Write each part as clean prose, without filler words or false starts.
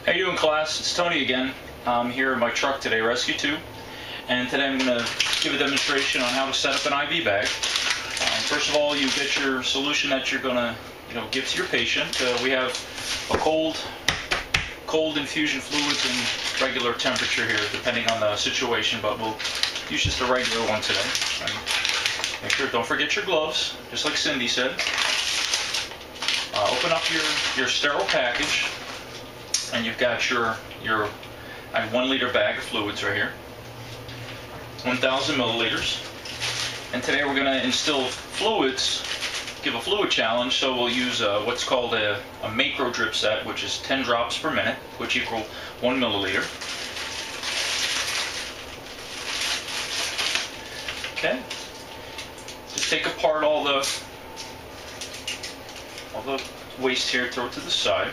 How you doing, class? It's Tony again. I'm here in my truck today, Rescue 2, and today I'm going to give a demonstration on how to set up an IV bag. First of all, you get your solution that you're going to give to your patient. We have a cold infusion fluids and regular temperature here, depending on the situation, but we'll use just a regular one today. Make sure, don't forget your gloves, just like Cindy said. Open up your sterile package, and you've got your 1 liter bag of fluids right here, 1,000 milliliters. And today we're going to instill fluids, give a fluid challenge, so we'll use what's called a macro drip set, which is 10 drops per minute, which equal 1 milliliter. Okay. Just take apart all the waste here, throw it to the side.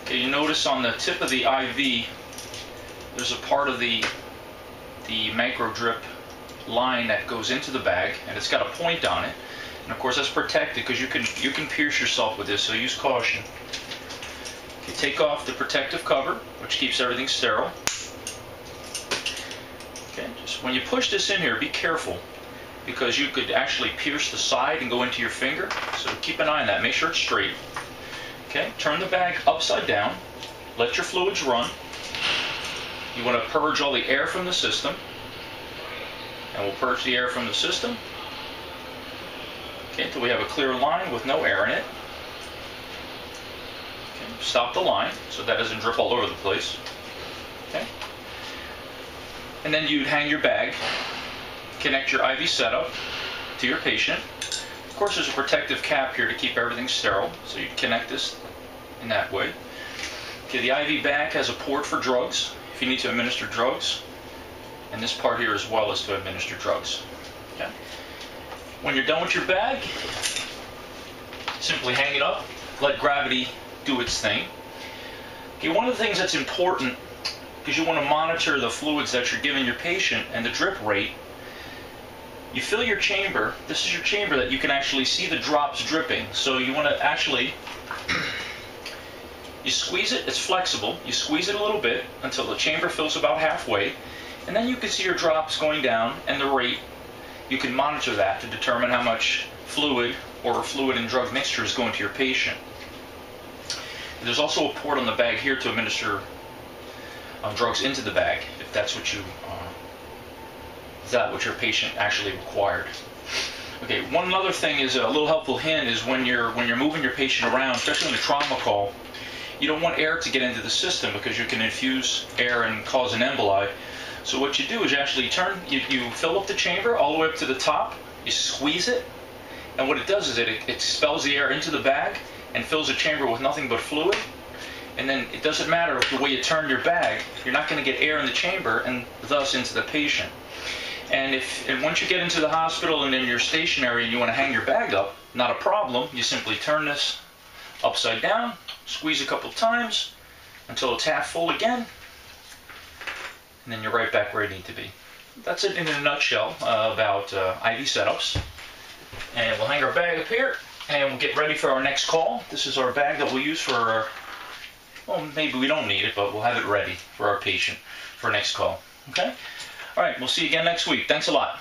Okay, you notice on the tip of the IV, there's a part of the macro drip line that goes into the bag, and it's got a point on it. And of course that's protected because you can pierce yourself with this, so use caution. You take off the protective cover, which keeps everything sterile. Okay, just when you push this in here, be careful, because you could actually pierce the side and go into your finger, so keep an eye on that. Make sure it's straight. Okay, turn the bag upside down, let your fluids run. You want to purge all the air from the system, and we'll purge the air from the system, okay, until we have a clear line with no air in it. Okay, stop the line so that doesn't drip all over the place. Okay, and then you'd hang your bag, connect your IV setup to your patient. Of course, there's a protective cap here to keep everything sterile, so you connect this in that way. Okay, the IV bag has a port for drugs, if you need to administer drugs, and this part here as well is to administer drugs. Okay. When you're done with your bag, simply hang it up, let gravity do its thing. Okay, one of the things that's important, because you want to monitor the fluids that you're giving your patient and the drip rate, you fill your chamber. This is your chamber that you can actually see the drops dripping. So you want to actually, you squeeze it, it's flexible, you squeeze it a little bit until the chamber fills about halfway, and then you can see your drops going down and the rate. You can monitor that to determine how much fluid or fluid and drug mixture is going to your patient. And there's also a port on the bag here to administer drugs into the bag, if that's what your patient actually required. Okay, one other thing is a little helpful hint is when you're moving your patient around, especially in a trauma call, you don't want air to get into the system because you can infuse air and cause an emboli. So what you do is you actually you fill up the chamber all the way up to the top, you squeeze it, and what it does is it expels the air into the bag and fills the chamber with nothing but fluid. And then it doesn't matter the way you turn your bag, you're not going to get air in the chamber and thus into the patient. And once you get into the hospital and then you're stationary and you want to hang your bag up, not a problem. You simply turn this upside down, squeeze a couple times until it's half full again, and then you're right back where you need to be. That's it in a nutshell about IV setups. And we'll hang our bag up here and we'll get ready for our next call. This is our bag that we'll use for our, well, maybe we don't need it, but we'll have it ready for our patient for our next call. Okay? All right, we'll see you again next week. Thanks a lot.